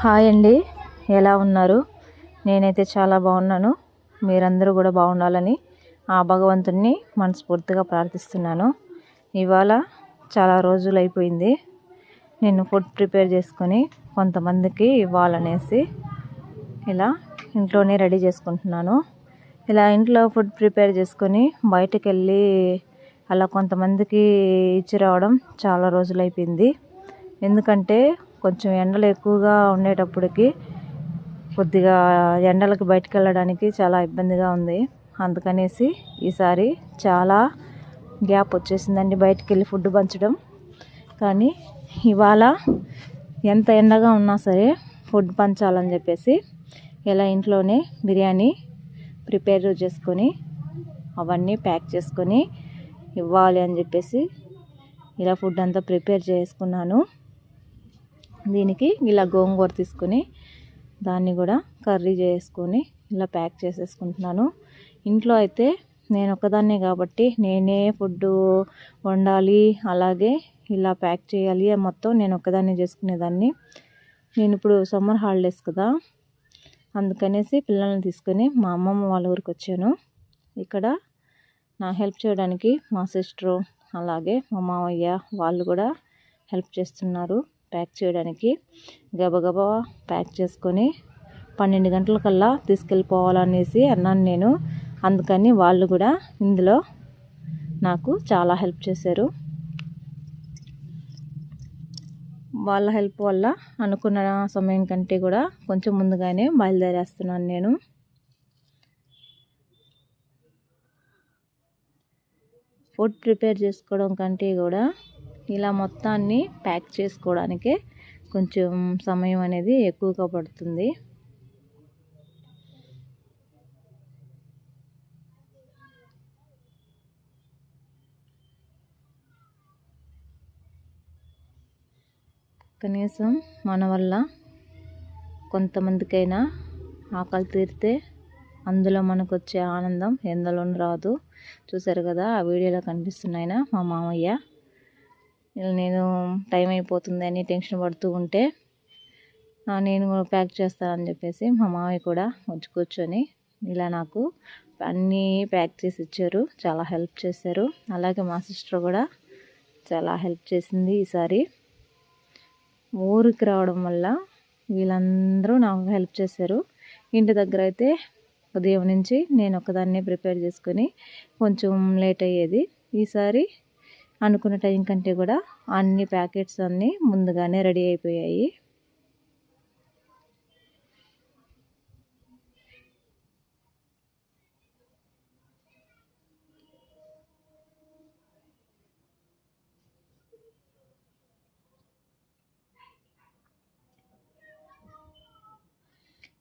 Hi అండి, ఎలా ఉన్నారు? నేనైతే చాలా బాగున్నాను. మీరందరూ కూడా బాగుండాలని ఆ భగవంతుణ్ణి మనస్ఫూర్తిగా ప్రార్థిస్తున్నాను. ఇవాళ చాలా రోజులు అయిపోయింది నేను ఫుడ్ ప్రిపేర్ చేసుకొని కొంతమందికి ఇవ్వాలనేసి ఇలా ఇంట్లోనే రెడీ చేసుకుంటున్నాను. ఇలా ఇంట్లో ఫుడ్ ప్రిపేర్ చేసుకొని బయటకు వెళ్ళి అలా కొంతమందికి ఇచ్చి రావడం చాలా రోజులు అయిపోయింది. ఎందుకంటే కొంచెం ఎండలు ఎక్కువగా ఉండేటప్పటికి కొద్దిగా ఎండలకు బయటకు వెళ్ళడానికి చాలా ఇబ్బందిగా ఉంది. అందుకనేసి ఈసారి చాలా గ్యాప్ వచ్చేసిందండి బయటకు వెళ్ళి ఫుడ్ పంచడం. కానీ ఇవాళ ఎంత ఎండగా ఉన్నా సరే ఫుడ్ పంచాలని చెప్పేసి ఇలా ఇంట్లోనే బిర్యానీ ప్రిపేర్ చేసుకొని అవన్నీ ప్యాక్ చేసుకొని ఇవ్వాలి అని చెప్పేసి ఇలా ఫుడ్ అంతా ప్రిపేర్ చేసుకున్నాను. దీనికి ఇలా గోంగూర తీసుకొని దాన్ని కూడా కర్రీ చేసుకొని ఇలా ప్యాక్ చేసేసుకుంటున్నాను. ఇంట్లో అయితే నేను ఒక్కదాన్నే కాబట్టి నేనే ఫుడ్ వండాలి, అలాగే ఇలా ప్యాక్ చేయాలి, మొత్తం నేను ఒక్కదాన్నే చేసుకునేదాన్ని. నేను ఇప్పుడు సమ్మర్ హాలిడేస్ కదా, అందుకనేసి పిల్లల్ని తీసుకొని మా అమ్మమ్మ వాళ్ళ ఊరికి వచ్చాను. ఇక్కడ నా హెల్ప్ చేయడానికి మా సిస్టరు అలాగే మా మామయ్య వాళ్ళు కూడా హెల్ప్ చేస్తున్నారు ప్యాక్ చేయడానికి. గబగబా ప్యాక్ చేసుకొని 12 గంటలకల్లా తీసుకెళ్ళిపోవాలనేసి అన్నాను నేను. అందుకని వాళ్ళు కూడా ఇందులో నాకు చాలా హెల్ప్ చేశారు. వాళ్ళ హెల్ప్ వల్ల అనుకున్న సమయం కంటే కూడా కొంచెం ముందుగానే బయలుదేరేస్తున్నాను నేను. ఫుడ్ ప్రిపేర్ చేసుకోవడం కంటే కూడా ఇలా మొత్తాన్ని ప్యాక్ చేసుకోవడానికే కొంచెం సమయం అనేది ఎక్కువగా పడుతుంది. కనీసం మన వల్ల కొంతమందికైనా ఆకలి తీరితే అందులో మనకు వచ్చే ఆనందం ఎందులోనూ రాదు. చూసారు కదా, ఆ వీడియోలో కనిపిస్తున్నాయినా మా మామయ్య. నేను టైం అయిపోతుంది అని టెన్షన్ పడుతూ ఉంటే నేను ప్యాక్ చేస్తానని చెప్పేసి మా మామయ్య కూడా వచ్చి కూర్చొని ఇలా నాకు అన్నీ ప్యాక్ చేసి ఇచ్చారు. చాలా హెల్ప్ చేశారు. అలాగే మా సిస్టర్ కూడా చాలా హెల్ప్ చేసింది. ఈసారి ఊరికి రావడం వల్ల వీళ్ళందరూ నాకు హెల్ప్ చేశారు. ఇంటి దగ్గర అయితే ఉదయం నుంచి నేను ఒకదాన్నే ప్రిపేర్ చేసుకొని కొంచెం లేట్ అయ్యేది. ఈసారి అనుకున్న టైం కంటే కూడా అన్ని ప్యాకెట్స్ అన్నీ ముందుగానే రెడీ అయిపోయాయి.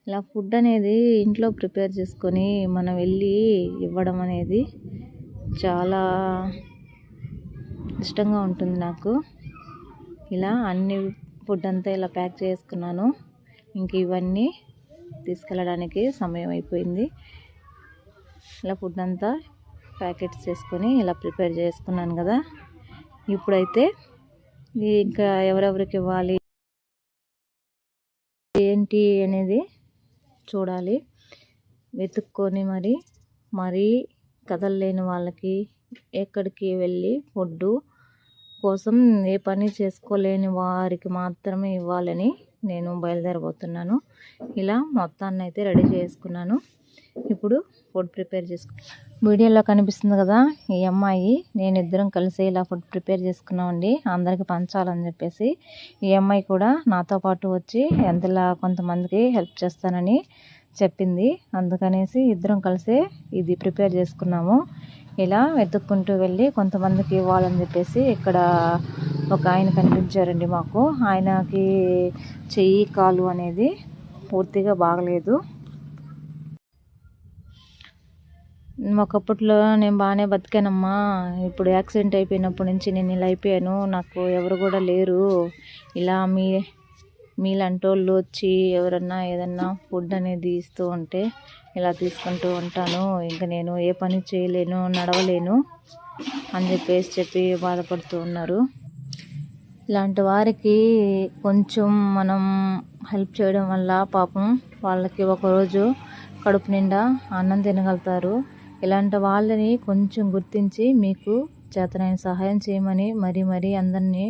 ఇలా ఫుడ్ అనేది ఇంట్లో ప్రిపేర్ చేసుకొని మనం వెళ్ళి ఇవ్వడం అనేది చాలా ఇష్టంగా ఉంటుంది నాకు. ఇలా అన్ని ఫుడ్ అంతా ఇలా ప్యాక్ చేసుకున్నాను. ఇంక ఇవన్నీ తీసుకెళ్ళడానికి సమయం అయిపోయింది. ఇలా ఫుడ్ అంతా ప్యాకెట్స్ చేసుకొని ఇలా ప్రిపేర్ చేసుకున్నాను కదా. ఇప్పుడైతే ఇంకా ఎవరెవరికి ఇవ్వాలి ఏంటి అనేది చూడాలి. వెతుక్కొని మరీ కదలలేని వాళ్ళకి, ఎక్కడికి వెళ్ళి ఫుడ్ కోసం ఏ పని చేసుకోలేని వారికి మాత్రమే ఇవ్వాలని నేను బయలుదేరబోతున్నాను. ఇలా మొత్తాన్ని అయితే రెడీ చేసుకున్నాను. ఇప్పుడు ఫుడ్ ప్రిపేర్ చేసుకున్నాను. వీడియోలో కనిపిస్తుంది కదా, ఈ అమ్మాయి నేను ఇద్దరం కలిసి ఇలా ఫుడ్ ప్రిపేర్ చేసుకున్నామండి అందరికి పంచాలని చెప్పేసి. ఈ అమ్మాయి కూడా నాతో పాటు వచ్చి ఎంతలా కొంతమందికి హెల్ప్ చేస్తానని చెప్పింది. అందుకనేసి ఇద్దరం కలిసి ఇది ప్రిపేర్ చేసుకున్నాము. ఇలా వెతుక్కుంటూ వెళ్ళి కొంతమందికి ఇవ్వాలని చెప్పేసి ఇక్కడ ఒక ఆయన కనిపించారండి మాకు. ఆయనకి చెయ్యి కాలు అనేది పూర్తిగా బాగలేదు. ఒకప్పట్లో నేను బాగానే బతికానమ్మా, ఇప్పుడు యాక్సిడెంట్ అయిపోయినప్పటి నుంచి నేను ఇలా అయిపోయాను, నాకు ఎవరు కూడా లేరు, ఇలా మీలాంటి వాళ్ళు వచ్చి ఎవరన్నా ఏదన్నా ఫుడ్ అనేది ఇస్తూ ఉంటే ఇలా తీసుకుంటూ ఉంటాను, ఇంకా నేను ఏ పని చేయలేను, నడవలేను అని చెప్పి బాధపడుతూ ఉన్నారు. ఇలాంటి వారికి కొంచెం మనం హెల్ప్ చేయడం వల్ల పాపం వాళ్ళకి ఒకరోజు కడుపు నిండా అన్నం తినగలుగుతారు. ఇలాంటి వాళ్ళని కొంచెం గుర్తించి మీకు చేతనైన సహాయం చేయమని మరీ అందరినీ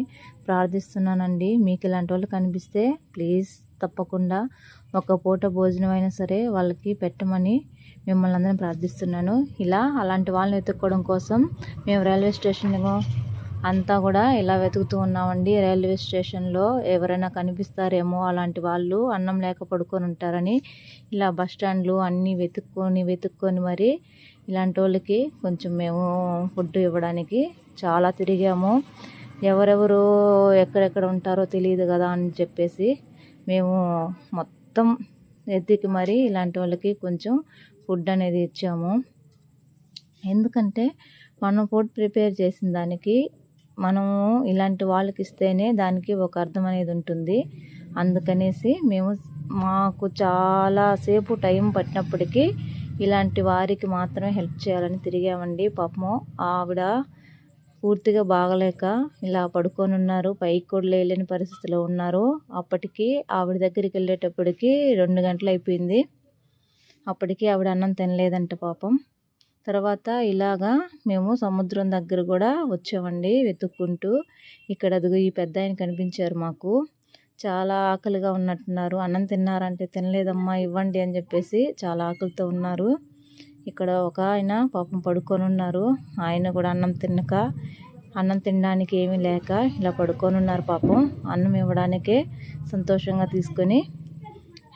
ప్రార్థిస్తున్నానండి. మీకు ఇలాంటి వాళ్ళు కనిపిస్తే ప్లీజ్ తప్పకుండా ఒక పూట భోజనం అయినా సరే వాళ్ళకి పెట్టమని మిమ్మల్ని అందరిని ప్రార్థిస్తున్నాను. అలాంటి వాళ్ళని వెతుక్కోవడం కోసం మేము రైల్వే స్టేషన్ అంతా కూడా ఇలా వెతుకుతూ ఉన్నామండి. రైల్వే స్టేషన్లో ఎవరైనా కనిపిస్తారేమో అలాంటి వాళ్ళు అన్నం లేక పడుకొని ఉంటారని ఇలా బస్ స్టాండ్లు అన్నీ వెతుక్కొని మరి ఇలాంటి వాళ్ళకి కొంచెం మేము ఫుడ్ ఇవ్వడానికి చాలా తిరిగాము. ఎవరెవరు ఎక్కడెక్కడ ఉంటారో తెలియదు కదా అని చెప్పేసి మేము మొత్తం ఎత్తికి మరి ఇలాంటి వాళ్ళకి కొంచెం ఫుడ్ అనేది ఇచ్చాము. ఎందుకంటే మనం ఫుడ్ ప్రిపేర్ చేసిన దానికి మనము ఇలాంటి వాళ్ళకి ఇస్తేనే దానికి ఒక అర్థం అనేది ఉంటుంది. అందుకనేసి మాకు చాలాసేపు టైం పట్టినప్పటికీ ఇలాంటి వారికి మాత్రమే హెల్ప్ చేయాలని తిరిగామండి. పాపము ఆవిడ పూర్తిగా బాగలేక ఇలా పడుకొని ఉన్నారు, పైకి కూడా లేలేని పరిస్థితిలో ఉన్నారు. అప్పటికి ఆవిడ దగ్గరికి వెళ్ళేటప్పటికి 2 గంటలు అయిపోయింది. అప్పటికి ఆవిడ అన్నం తినలేదంట పాపం. తర్వాత ఇలాగా మేము సముద్రం దగ్గర కూడా వచ్చామండి వెతుక్కుంటూ. ఇక్కడ అదిగో ఈ పెద్ద ఆయన కనిపించారు మాకు. చాలా ఆకలిగా ఉన్నట్టున్నారు. అన్నం తిన్నారంటే తినలేదమ్మా ఇవ్వండి అని చెప్పేసి చాలా ఆకలితో ఉన్నారు. ఇక్కడ ఒక ఆయన పాపం పడుకొని ఉన్నారు. ఆయన కూడా అన్నం తినడానికి ఏమీ లేక ఇలా పడుకొని ఉన్నారు పాపం. అన్నం ఇవ్వడానికే సంతోషంగా తీసుకొని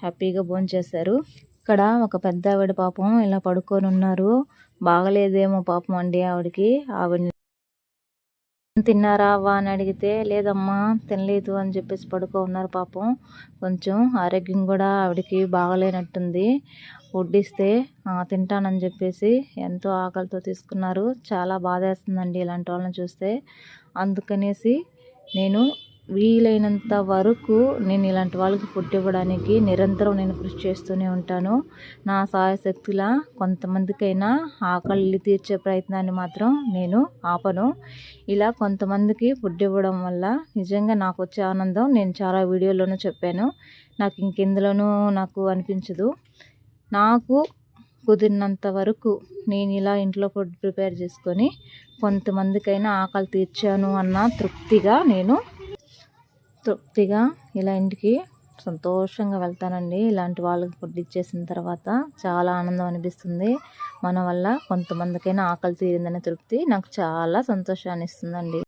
హ్యాపీగా భోంచేశారు. ఇక్కడ ఒక పెద్ద ఆవిడ పాపం ఇలా పడుకొని ఉన్నారు. బాగలేదేమో పాపం అండి ఆవిడకి. ఆవిడ తిన్నారా అవ్వ అని అడిగితే లేదమ్మా తినలేదు అని చెప్పేసి పడుకో ఉన్నారు పాపం. కొంచెం ఆరోగ్యం కూడా ఆవిడకి బాగలేనట్టుంది. వడ్డిస్తే తింటానని చెప్పేసి ఎంతో ఆకలితో తీసుకున్నారు. చాలా బాధేస్తుందండి ఇలాంటి వాళ్ళని చూస్తే. అందుకనేసి నేను వీలైనంత వరకు నేను ఇలాంటి వాళ్ళకి ఫుడ్ ఇవ్వడానికి నిరంతరం నేను కృషి చేస్తూనే ఉంటాను. నా సాయశక్తిలా కొంతమందికైనా ఆకలి తీర్చే ప్రయత్నాన్ని మాత్రం నేను ఆపను. ఇలా కొంతమందికి ఫుడ్ ఇవ్వడం వల్ల నిజంగా నాకు వచ్చే ఆనందం నేను చాలా వీడియోలోనూ చెప్పాను. నాకు ఇంకెందులోనూ నాకు అనిపించదు. నాకు కుదిరినంత వరకు నేను ఇలా ఇంట్లో ఫుడ్ ప్రిపేర్ చేసుకొని కొంతమందికైనా ఆకలి తీర్చాను అన్న తృప్తిగా ఇలా ఇంటికి సంతోషంగా వెళ్తానండి. ఇలాంటి వాళ్ళకి ఫుడ్ ఇచ్చేసిన తర్వాత చాలా ఆనందం అనిపిస్తుంది. మన వల్ల కొంతమందికైనా ఆకలి తీరిందనే తృప్తి నాకు చాలా సంతోషాన్ని ఇస్తుందండి.